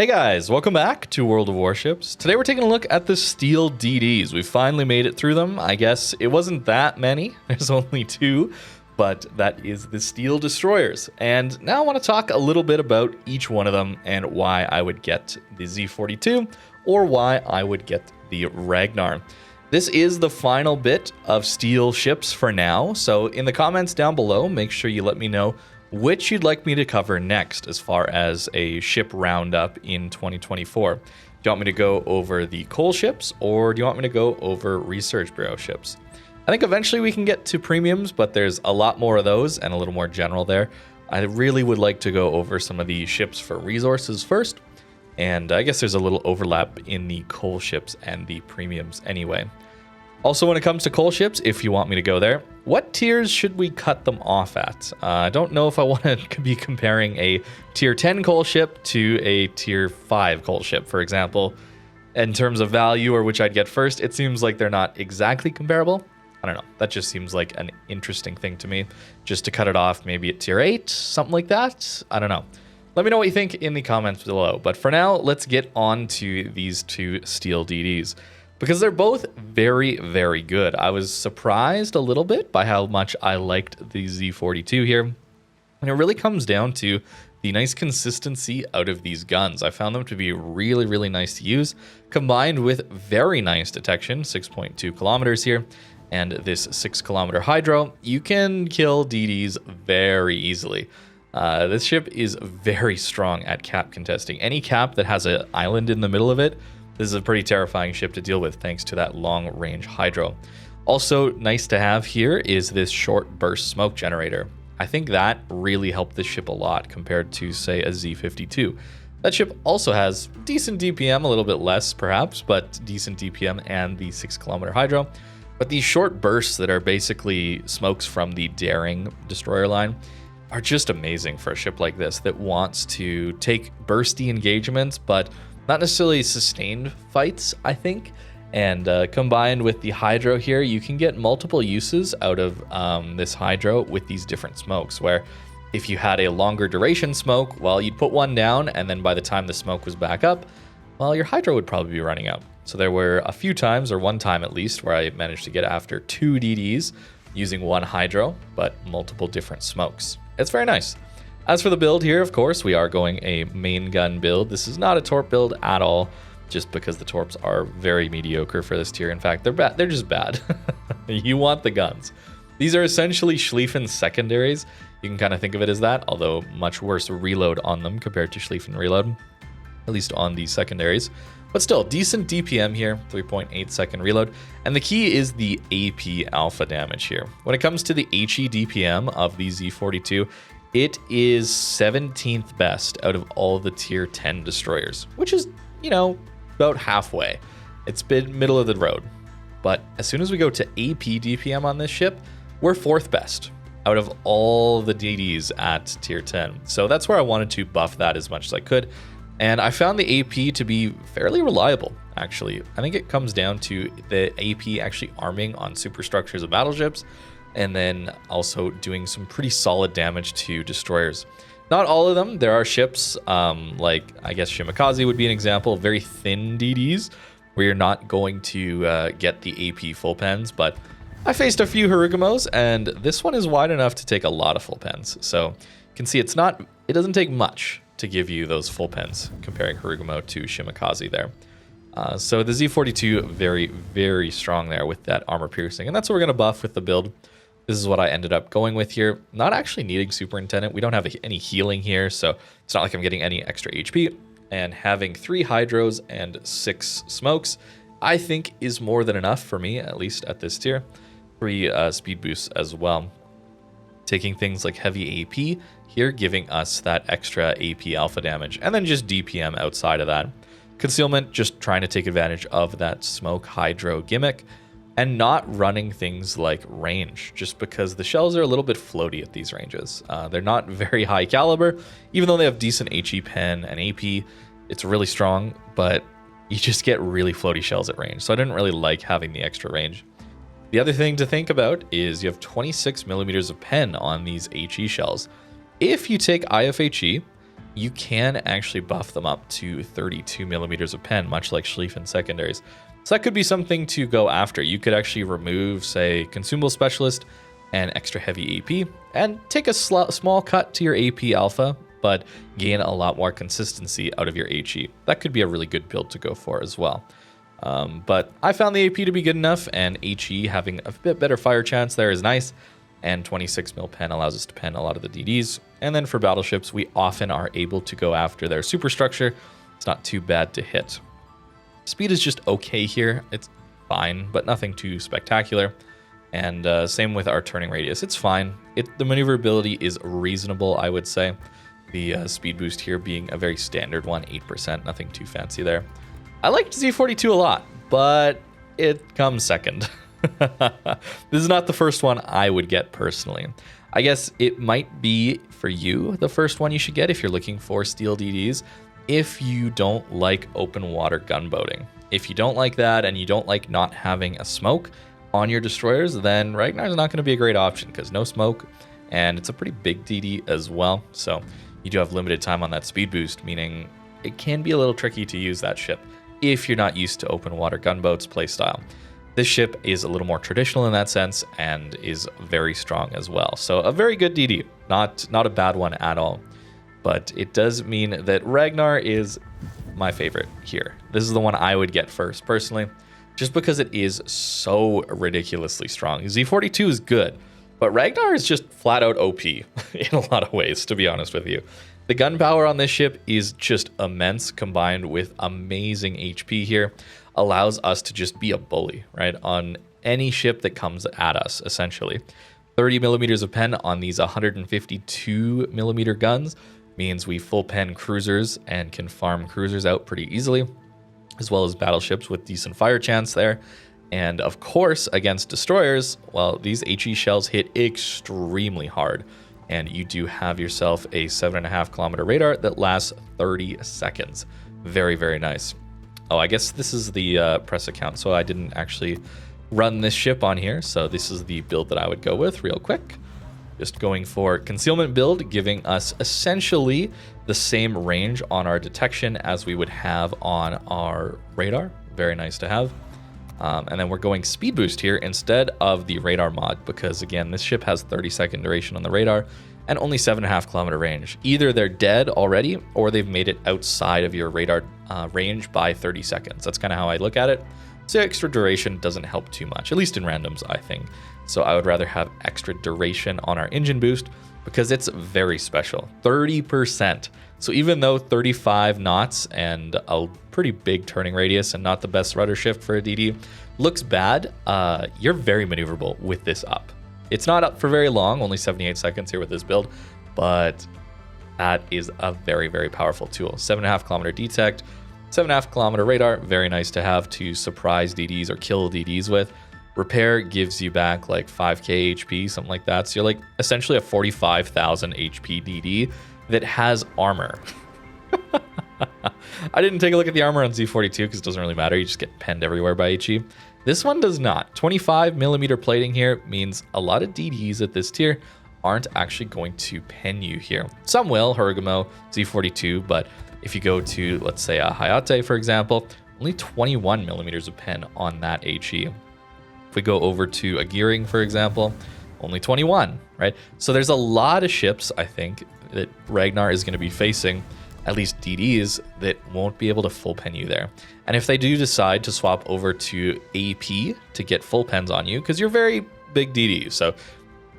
Hey guys, welcome back to World of Warships. Today we're taking a look at the steel DDs. We finally made it through them. I guess it wasn't that many. There's only two, but that is the steel destroyers. And now I want to talk a little bit about each one of them and why I would get the Z42 or why I would get the Ragnar. This is the final bit of steel ships for now. So in the comments down below, make sure you let me know which you'd like me to cover next as far as a ship roundup in 2024. Do you want me to go over the coal ships or do you want me to go over research bureau ships? I think eventually we can get to premiums, but there's a lot more of those and a little more general there. I really would like to go over some of the ships for resources first, and I guess there's a little overlap in the coal ships and the premiums anyway. Also, when it comes to coal ships, if you want me to go there, what tiers should we cut them off at? I don't know if I want to be comparing a tier 10 coal ship to a tier 5 coal ship, for example. In terms of value or which I'd get first, it seems like they're not exactly comparable. I don't know. That just seems like an interesting thing to me. Just to cut it off maybe at tier 8, something like that. I don't know. Let me know what you think in the comments below. But for now, let's get on to these two steel DDs, because they're both very, very good. I was surprised a little bit by how much I liked the Z42 here. And it really comes down to the nice consistency out of these guns. I found them to be really, really nice to use, combined with very nice detection, 6.2 kilometers here, and this 6 kilometer hydro. You can kill DDs very easily. This ship is very strong at cap contesting. Any cap that has an island in the middle of it, this is a pretty terrifying ship to deal with thanks to that long-range hydro. Also nice to have here is this short burst smoke generator. I think that really helped this ship a lot compared to, say, a Z52. That ship also has decent DPM, a little bit less perhaps, but decent DPM and the 6 kilometer hydro. But these short bursts that are basically smokes from the Daring destroyer line are just amazing for a ship like this that wants to take bursty engagements, but not necessarily sustained fights, I think. And combined with the hydro here, you can get multiple uses out of this hydro with these different smokes, where if you had a longer duration smoke, well, you'd put one down, and then by the time the smoke was back up, well, your hydro would probably be running out. So there were a few times, or one time at least, where I managed to get after 2 DDs using one hydro, but multiple different smokes. It's very nice. As for the build here, of course, we are going a main gun build. This is not a torp build at all, just because the torps are very mediocre for this tier. In fact, they're bad. They're just bad. You want the guns. These are essentially Schlieffen secondaries. You can kind of think of it as that, although much worse reload on them compared to Schlieffen reload, at least on the secondaries. But still, decent DPM here, 3.8 second reload. And the key is the AP alpha damage here. When it comes to the HE DPM of the Z42, it is 17th best out of all the tier 10 destroyers, which is, you know, about halfway. It's been middle of the road. But as soon as we go to AP DPM on this ship, we're 4th best out of all the DDs at tier 10. So that's where I wanted to buff that as much as I could. And I found the AP to be fairly reliable, actually. I think it comes down to the AP actually arming on superstructures of battleships, and then also doing some pretty solid damage to destroyers. Not all of them. There are ships, like I guess Shimakaze would be an example, very thin DDs, where you're not going to get the AP full pens, but I faced a few Harugamos, and this one is wide enough to take a lot of full pens. So you can see it doesn't take much to give you those full pens, comparing Harugamo to Shimakaze there. So the Z42, very, very strong there with that armor piercing, and that's what we're going to buff with the build. This is what I ended up going with here. Not actually needing Superintendent. We don't have any healing here, so it's not like I'm getting any extra HP. And having 3 hydros and 6 smokes, I think is more than enough for me, at least at this tier. 3 speed boosts as well. Taking things like heavy AP here, giving us that extra AP alpha damage, and then just DPM outside of that. Concealment, just trying to take advantage of that smoke hydro gimmick, and not running things like range, just because the shells are a little bit floaty at these ranges. They're not very high caliber, even though they have decent HE pen and AP. It's really strong, but you just get really floaty shells at range, so I didn't really like having the extra range. The other thing to think about is you have 26 millimeters of pen on these HE shells. If you take IFHE, you can actually buff them up to 32 millimeters of pen, much like Schlieffen secondaries. So that could be something to go after. You could actually remove, say, Consumable Specialist and extra heavy AP, and take a small cut to your AP alpha, but gain a lot more consistency out of your HE. That could be a really good build to go for as well. But I found the AP to be good enough, and HE having a bit better fire chance there is nice, and 26 mil pen allows us to pen a lot of the DDs. And then for battleships, we often are able to go after their superstructure. It's not too bad to hit. Speed is just okay here. It's fine, but nothing too spectacular. And same with our turning radius. It's fine. The maneuverability is reasonable, I would say. The speed boost here being a very standard one, 8%, nothing too fancy there. I liked Z42 a lot, but it comes second. This is not the first one I would get personally. I guess it might be for you the first one you should get if you're looking for steel DDs, if you don't like open water gunboating. If you don't like that and you don't like not having a smoke on your destroyers, then Ragnar's not going to be a great option because no smoke, and it's a pretty big DD as well. So you do have limited time on that speed boost, meaning it can be a little tricky to use that ship if you're not used to open water gunboats playstyle. This ship is a little more traditional in that sense and is very strong as well. So a very good DD, not a bad one at all. But it does mean that Ragnar is my favorite here. This is the one I would get first personally, just because it is so ridiculously strong. Z42 is good, but Ragnar is just flat out OP in a lot of ways, to be honest with you. The gun power on this ship is just immense, combined with amazing HP here. Allows us to just be a bully, right, on any ship that comes at us, essentially. 30 millimeters of pen on these 152 millimeter guns means we full pen cruisers and can farm cruisers out pretty easily, as well as battleships with decent fire chance there. And of course, against destroyers, well, these HE shells hit extremely hard, and you do have yourself a 7.5 kilometer radar that lasts 30 seconds. Very, very nice. Oh, I guess this is the press account, so I didn't actually run this ship on here. So this is the build that I would go with real quick. Just going for concealment build, giving us essentially the same range on our detection as we would have on our radar. Very nice to have. And then we're going speed boost here instead of the radar mod, because again, this ship has 30-second duration on the radar and only 7.5 kilometer range. Either they're dead already or they've made it outside of your radar range by 30 seconds. That's kind of how I look at it. So extra duration doesn't help too much, at least in randoms, I think. So I would rather have extra duration on our engine boost because it's very special, 30%. So even though 35 knots and a pretty big turning radius and not the best rudder shift for a DD looks bad, you're very maneuverable with this up. It's not up for very long, only 78 seconds here with this build, but that is a very, very powerful tool. 7.5 kilometer detect, 7.5 kilometer radar, very nice to have to surprise DDs or kill DDs with. Repair gives you back like 5k HP, something like that. So you're like essentially a 45,000 HP DD that has armor. I didn't take a look at the armor on Z42 because it doesn't really matter. You just get penned everywhere by HE. This one does not. 25 millimeter plating here means a lot of DDs at this tier aren't actually going to pen you here. Some will, Hergamo, Z42, but if you go to, let's say, a Hayate, for example, only 21 millimeters of pen on that HE. If we go over to a Gearing, for example, only 21, right? So there's a lot of ships, I think, that Ragnar is going to be facing, at least DDs, that won't be able to full pen you there. And if they do decide to swap over to AP to get full pens on you, because you're very big DD, so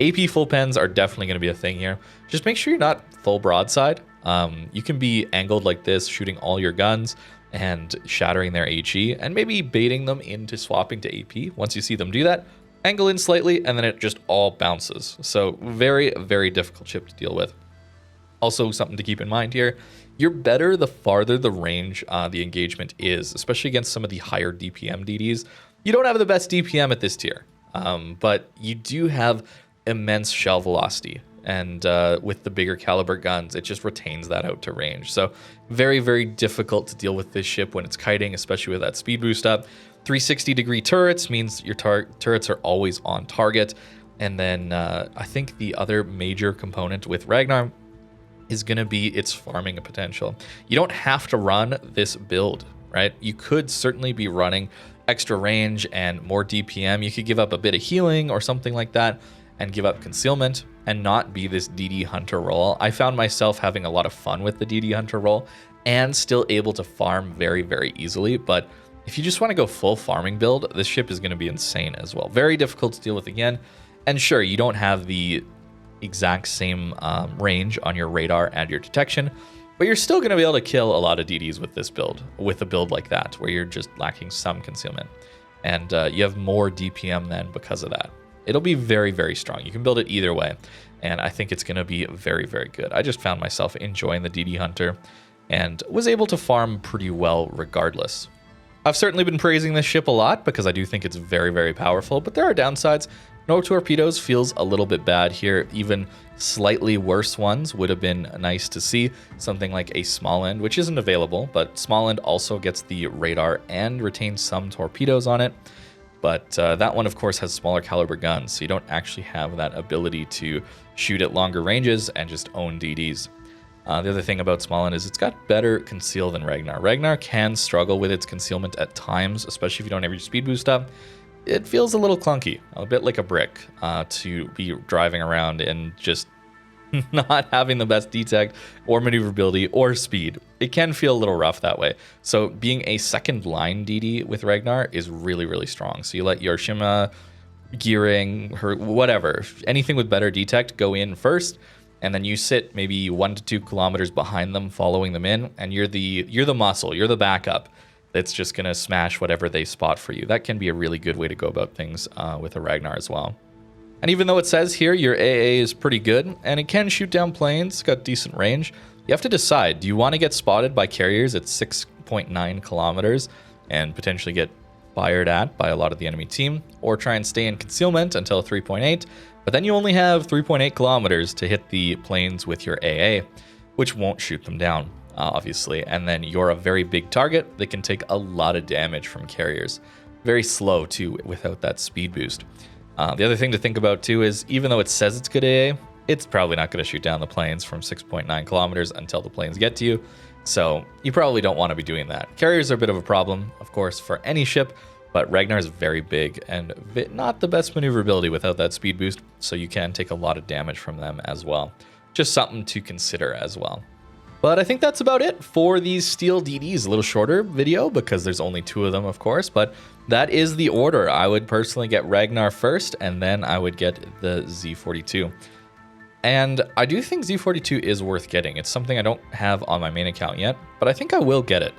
AP full pens are definitely going to be a thing here. Just make sure you're not full broadside. You can be angled like this, shooting all your guns and shattering their HE, and maybe baiting them into swapping to AP. Once you see them do that, angle in slightly, and then it just all bounces. So very, very difficult ship to deal with. Also, something to keep in mind here, you're better the farther the range the engagement is, especially against some of the higher DPM DDs. You don't have the best DPM at this tier, but you do have immense shell velocity. And with the bigger caliber guns, it just retains that out to range. So very, very difficult to deal with this ship when it's kiting, especially with that speed boost up. 360-degree turrets means your turrets are always on target. And then I think the other major component with Ragnar is going to be its farming potential. You don't have to run this build, right? You could certainly be running extra range and more DPM. You could give up a bit of healing or something like that and give up concealment and not be this DD Hunter role. I found myself having a lot of fun with the DD Hunter role and still able to farm very, very easily. But if you just want to go full farming build, this ship is going to be insane as well. Very difficult to deal with again. And sure, you don't have the exact same range on your radar and your detection, but you're still going to be able to kill a lot of DDs with this build, with a build like that, where you're just lacking some concealment. And you have more DPM then because of that. It'll be very, very strong. You can build it either way, and I think it's going to be very, very good. I just found myself enjoying the DD Hunter and was able to farm pretty well regardless. I've certainly been praising this ship a lot because I do think it's very, very powerful, but there are downsides. No torpedoes feels a little bit bad here. Even slightly worse ones would have been nice to see. Something like a small end, which isn't available, but small end also gets the radar and retains some torpedoes on it. But that one, of course, has smaller caliber guns, so you don't actually have that ability to shoot at longer ranges and just own DDs. The other thing about small end is it's got better conceal than Ragnar. Ragnar can struggle with its concealment at times, especially if you don't have your speed boost up. It feels a little clunky, a bit like a brick, to be driving around and just not having the best detect or maneuverability or speed. It can feel a little rough that way. So being a second line DD with Ragnar is really, really strong. So you let your Shima, gearing, her, whatever, anything with better detect go in first, and then you sit maybe 1 to 2 kilometers behind them, following them in, and you're the muscle, you're the backup that's just gonna smash whatever they spot for you. That can be a really good way to go about things with a Ragnar as well. And even though it says here your AA is pretty good, and it can shoot down planes, it's got decent range, you have to decide, do you want to get spotted by carriers at 6.9 kilometers and potentially get fired at by a lot of the enemy team, or try and stay in concealment until 3.8, but then you only have 3.8 kilometers to hit the planes with your AA, which won't shoot them down, obviously, and then you're a very big target that can take a lot of damage from carriers. Very slow, too, without that speed boost. The other thing to think about, too, is even though it says it's good AA, it's probably not going to shoot down the planes from 6.9 kilometers until the planes get to you, so you probably don't want to be doing that. Carriers are a bit of a problem, of course, for any ship, but Ragnar is very big and not the best maneuverability without that speed boost, so you can take a lot of damage from them as well. Just something to consider as well. But I think that's about it for these Steel DDs. A little shorter video because there's only 2 of them, of course, but that is the order. I would personally get Ragnar first, and then I would get the Z42. And I do think Z42 is worth getting. It's something I don't have on my main account yet, but I think I will get it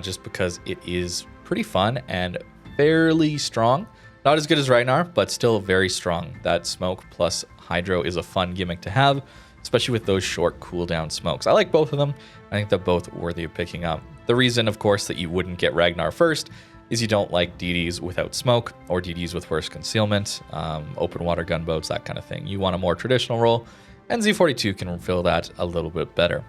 just because it is pretty fun and fairly strong. Not as good as Ragnar, but still very strong. That smoke plus hydro is a fun gimmick to have, especially with those short cooldown smokes. I like both of them. I think they're both worthy of picking up. The reason, of course, that you wouldn't get Ragnar first is you don't like DDs without smoke or DDs with worse concealment, open water gunboats, that kind of thing. You want a more traditional role, and Z42 can fill that a little bit better.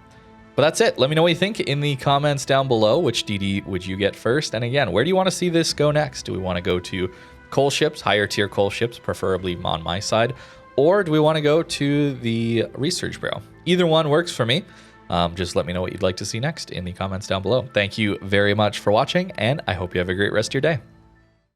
But that's it. Let me know what you think in the comments down below. Which DD would you get first? And again, where do you want to see this go next? Do we want to go to coal ships, higher tier coal ships, preferably on my side? Or do we want to go to the research bureau? Either one works for me. Just let me know what you'd like to see next in the comments down below. Thank you very much for watching, and I hope you have a great rest of your day.